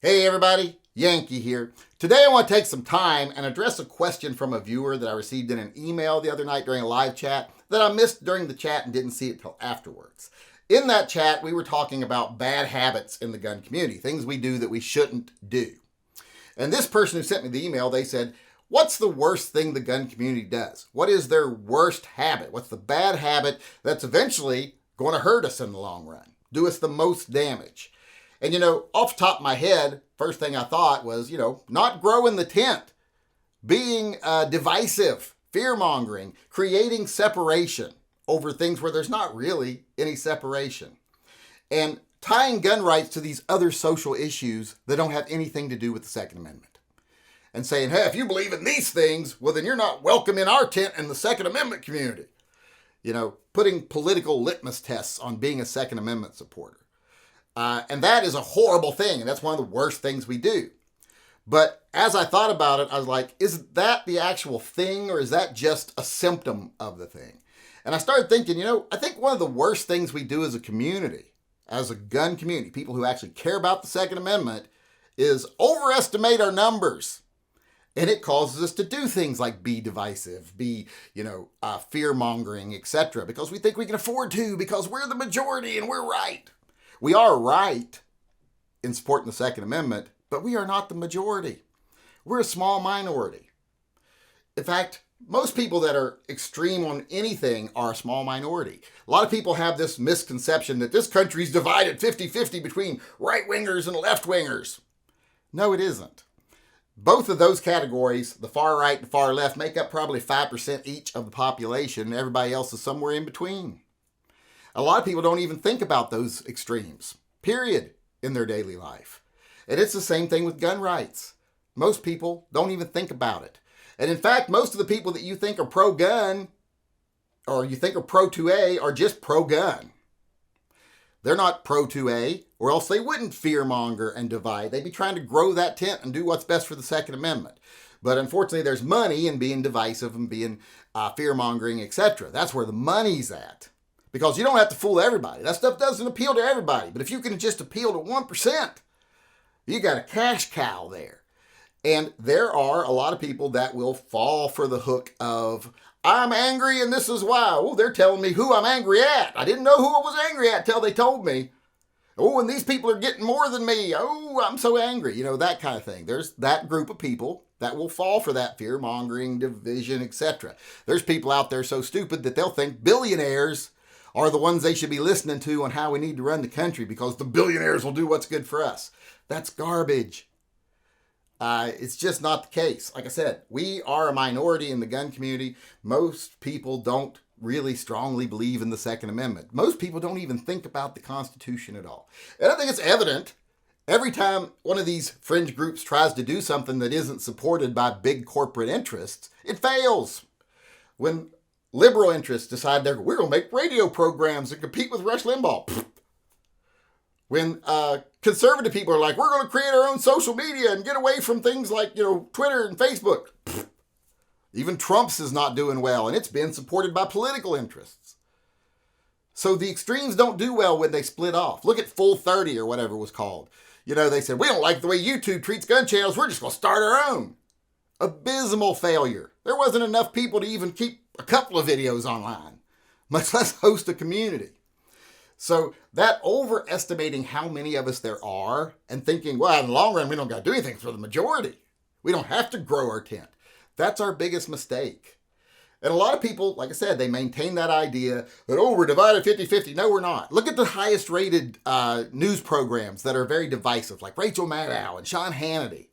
Hey everybody, Yankee here. Today I want to take some time and address a question from a viewer that I received in an email the other night during a live chat that I missed during the chat and didn't see it till afterwards. In that chat, we were talking about bad habits in the gun community, things we do that we shouldn't do. And this person who sent me the email, they said, what's the worst thing the gun community does? What is their worst habit? What's the bad habit that's eventually going to hurt us in the long run, do us the most damage? And off the top of my head, first thing I thought was, not growing the tent, being divisive, fear-mongering, creating separation over things where there's not really any separation, and tying gun rights to these other social issues that don't have anything to do with the Second Amendment. And saying, hey, if you believe in these things, well, then you're not welcome in our tent in the Second Amendment community. Putting political litmus tests on being a Second Amendment supporter. And that is a horrible thing, and that's one of the worst things we do. But as I thought about it, I was like, is that the actual thing, or is that just a symptom of the thing? And I started thinking, I think one of the worst things we do as a community, as a gun community, people who actually care about the Second Amendment, is overestimate our numbers. And it causes us to do things like be divisive, be, fear-mongering, etc. Because we think we can afford to, because we're the majority and we're right. We are right in supporting the Second Amendment, but we are not the majority. We're a small minority. In fact, most people that are extreme on anything are a small minority. A lot of people have this misconception that this country's divided 50-50 between right-wingers and left-wingers. No, it isn't. Both of those categories, the far right and far left, make up probably 5% each of the population, and everybody else is somewhere in between. A lot of people don't even think about those extremes, period, in their daily life. And it's the same thing with gun rights. Most people don't even think about it. And in fact, most of the people that you think are pro-gun, or you think are pro-2A, are just pro-gun. They're not pro-2A, or else they wouldn't fearmonger and divide. They'd be trying to grow that tent and do what's best for the Second Amendment. But unfortunately, there's money in being divisive and being fear-mongering, etc. That's where the money's at. Because you don't have to fool everybody. That stuff doesn't appeal to everybody. But if you can just appeal to 1%, you got a cash cow there. And there are a lot of people that will fall for the hook of, I'm angry and this is why. Oh, they're telling me who I'm angry at. I didn't know who I was angry at till they told me. Oh, and these people are getting more than me. Oh, I'm so angry. That kind of thing. There's that group of people that will fall for that fear-mongering, division, etc. There's people out there so stupid that they'll think billionaires are the ones they should be listening to on how we need to run the country because the billionaires will do what's good for us. That's garbage. It's just not the case. Like I said, we are a minority in the gun community. Most people don't really strongly believe in the Second Amendment. Most people don't even think about the Constitution at all. And I think it's evident every time one of these fringe groups tries to do something that isn't supported by big corporate interests, it fails. When liberal interests decide we're going to make radio programs and compete with Rush Limbaugh. When conservative people are like, we're going to create our own social media and get away from things like, Twitter and Facebook. Even Trump's is not doing well, and it's been supported by political interests. So the extremes don't do well when they split off. Look at Full 30 or whatever it was called. They said, we don't like the way YouTube treats gun channels. We're just going to start our own. Abysmal failure. There wasn't enough people to even keep a couple of videos online, much less host a community. So that overestimating how many of us there are and thinking, well, in the long run, we don't got to do anything for the majority. We don't have to grow our tent. That's our biggest mistake. And a lot of people, like I said, they maintain that idea that, we're divided 50-50. No, we're not. Look at the highest rated news programs that are very divisive, like Rachel Maddow and Sean Hannity.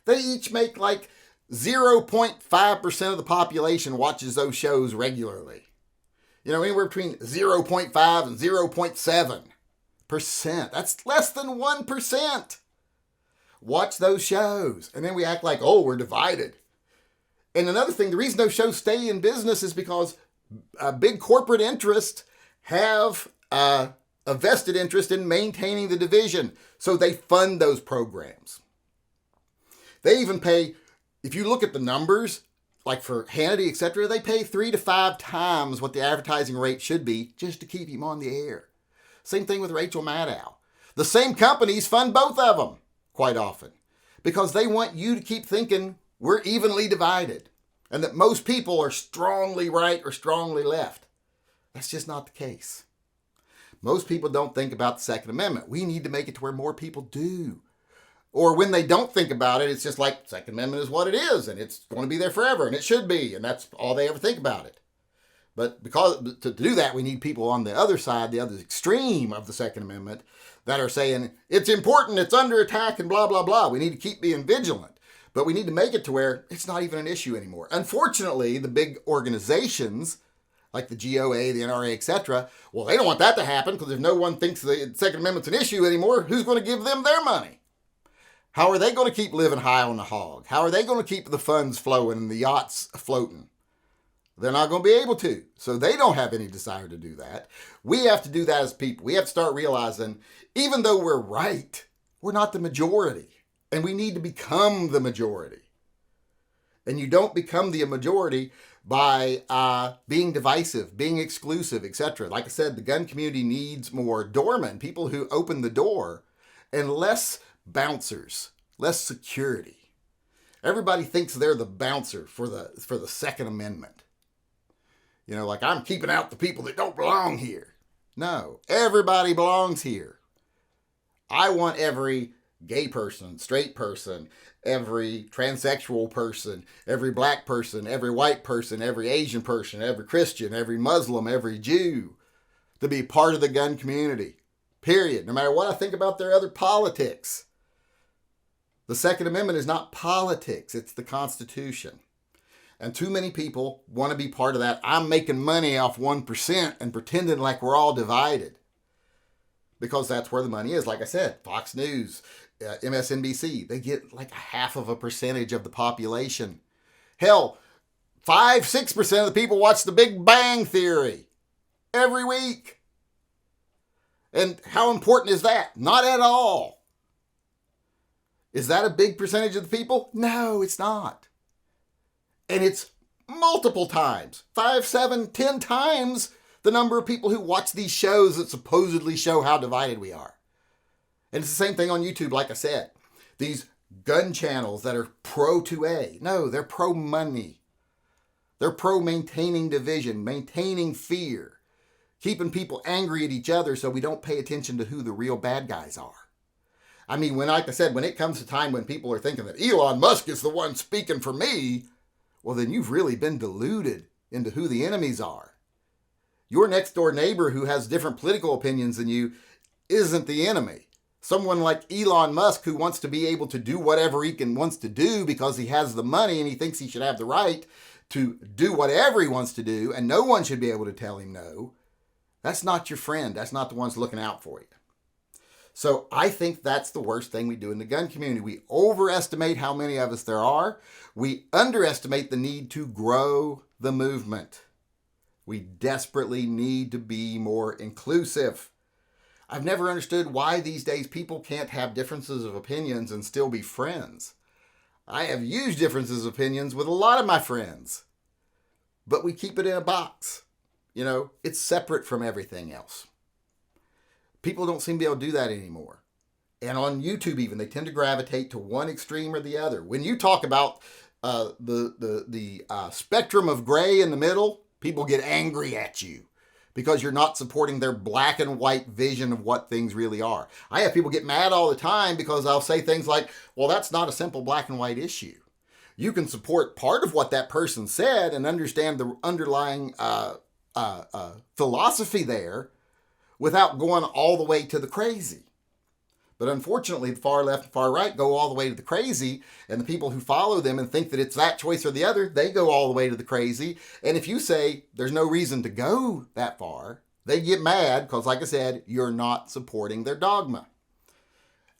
They each make like 0.5% of the population watches those shows regularly. Anywhere between 0.5 and 0.7%. That's less than 1%. Watch those shows. And then we act like, we're divided. And another thing, the reason those shows stay in business is because big corporate interests have a vested interest in maintaining the division. So they fund those programs. They even pay, if you look at the numbers, like for Hannity, etc., they pay 3 to 5 times what the advertising rate should be just to keep him on the air. Same thing with Rachel Maddow. The same companies fund both of them. quite often, because they want you to keep thinking we're evenly divided and that most people are strongly right or strongly left. That's just not the case. Most people don't think about the Second Amendment. We need to make it to where more people do. Or when they don't think about it, it's just like Second Amendment is what it is, and it's going to be there forever, and it should be, and that's all they ever think about it. But because to do that, we need people on the other side, the other extreme of the Second Amendment, that are saying it's important, it's under attack, and blah, blah, blah. We need to keep being vigilant. But we need to make it to where it's not even an issue anymore. Unfortunately, the big organizations like the GOA, the NRA, etc., well, they don't want that to happen, because if no one thinks the Second Amendment's an issue anymore, who's going to give them their money? How are they going to keep living high on the hog? How are they going to keep the funds flowing and the yachts floating? They're not going to be able to. So they don't have any desire to do that. We have to do that as people. We have to start realizing, even though we're right, we're not the majority. And we need to become the majority. And you don't become the majority by being divisive, being exclusive, etc. Like I said, the gun community needs more doormen, people who open the door, and less bouncers, less security. Everybody thinks they're the bouncer for the Second Amendment. You know, like I'm keeping out the people that don't belong here. No, everybody belongs here. I want every gay person, straight person, every transsexual person, every black person, every white person, every Asian person, every Christian, every Muslim, every Jew to be part of the gun community. Period. No matter what I think about their other politics. The Second Amendment is not politics, it's the Constitution. And too many people want to be part of that. I'm making money off 1% and pretending like we're all divided. Because that's where the money is. Like I said, Fox News, MSNBC, they get like 0.5% of the population. Hell, 5-6% of the people watch The Big Bang Theory every week. And how important is that? Not at all. Is that a big percentage of the people? No, it's not. And it's multiple times, 5, 7, 10 times the number of people who watch these shows that supposedly show how divided we are. And it's the same thing on YouTube, like I said. These gun channels that are pro-2A. No, they're pro-money. They're pro-maintaining division, maintaining fear, keeping people angry at each other so we don't pay attention to who the real bad guys are. I mean, like I said, when it comes to time when people are thinking that Elon Musk is the one speaking for me, well, then you've really been deluded into who the enemies are. Your next door neighbor who has different political opinions than you isn't the enemy. Someone like Elon Musk who wants to be able to do whatever he wants to do because he has the money and he thinks he should have the right to do whatever he wants to do and no one should be able to tell him no. That's not your friend. That's not the ones looking out for you. So I think that's the worst thing we do in the gun community. We overestimate how many of us there are. We underestimate the need to grow the movement. We desperately need to be more inclusive. I've never understood why these days people can't have differences of opinions and still be friends. I have huge differences of opinions with a lot of my friends. But we keep it in a box. You know, it's separate from everything else. People don't seem to be able to do that anymore. And on YouTube even, they tend to gravitate to one extreme or the other. When you talk about the spectrum of gray in the middle, people get angry at you because you're not supporting their black and white vision of what things really are. I have people get mad all the time because I'll say things like, well, that's not a simple black and white issue. You can support part of what that person said and understand the underlying philosophy there without going all the way to the crazy. But unfortunately, the far left and far right go all the way to the crazy, and the people who follow them and think that it's that choice or the other, they go all the way to the crazy. And if you say there's no reason to go that far, they get mad because, like I said, you're not supporting their dogma.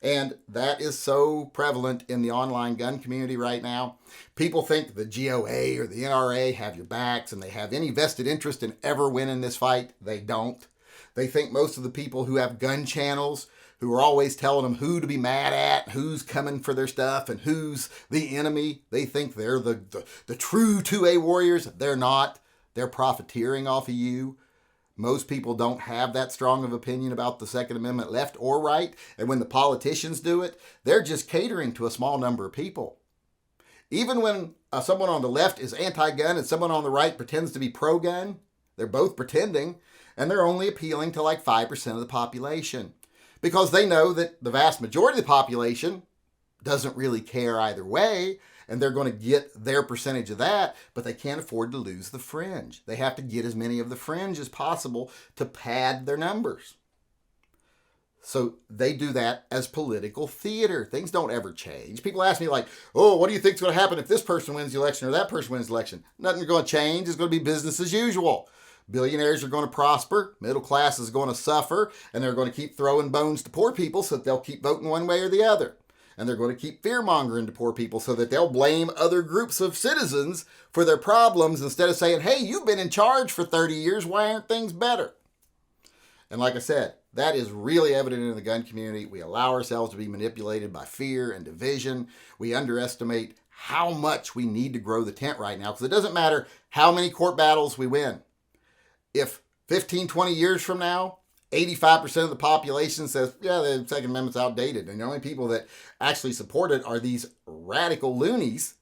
And that is so prevalent in the online gun community right now. People think the GOA or the NRA have your backs and they have any vested interest in ever winning this fight. They don't. They think most of the people who have gun channels, who are always telling them who to be mad at, who's coming for their stuff, and who's the enemy, they think they're the true 2A warriors. They're not. They're profiteering off of you Most people don't have that strong of opinion about the Second Amendment, left or right. And when the politicians do it, they're just catering to a small number of people. Even when someone on the left is anti-gun and someone on the right pretends to be pro-gun, they're both pretending, and they're only appealing to like 5% of the population. Because they know that the vast majority of the population doesn't really care either way, and they're going to get their percentage of that, but they can't afford to lose the fringe. They have to get as many of the fringe as possible to pad their numbers. So they do that as political theater. Things don't ever change. People ask me like, oh, what do you think is going to happen if this person wins the election or that person wins the election? Nothing's going to change. It's going to be business as usual. Billionaires are going to prosper. Middle class is going to suffer. And they're going to keep throwing bones to poor people so that they'll keep voting one way or the other. And they're going to keep fear-mongering to poor people so that they'll blame other groups of citizens for their problems instead of saying, hey, you've been in charge for 30 years. Why aren't things better? And like I said, that is really evident in the gun community. We allow ourselves to be manipulated by fear and division. We underestimate how much we need to grow the tent right now because it doesn't matter how many court battles we win. If 15, 20 years from now, 85% of the population says, yeah, the Second Amendment's outdated, and the only people that actually support it are these radical loonies,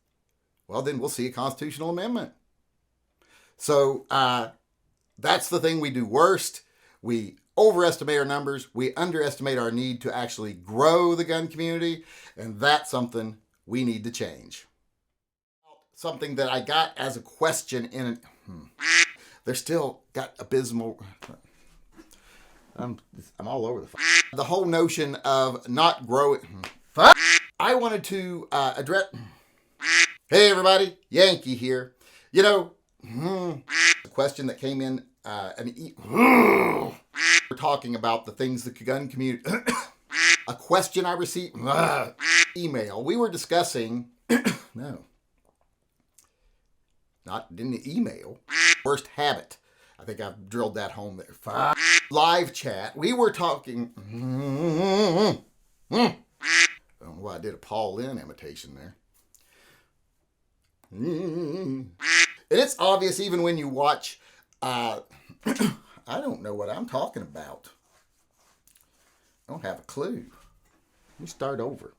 well, then we'll see a constitutional amendment. So that's the thing we do worst. We overestimate our numbers. We underestimate our need to actually grow the gun community, and that's something we need to change. Something that I got as a question in it. They're still got abysmal... I'm all over the whole notion of not growing. I wanted to address. Hey everybody, Yankee here. You know, the question that came in. We're talking about the things the gun community. A question I received. Email. We were discussing. No, not in the email. Worst habit. I think I've drilled that home there. Live chat. We were talking. I don't know why I did a Paul Lynn imitation there. And it's obvious even when you watch. I don't know what I'm talking about. I don't have a clue. Let me start over.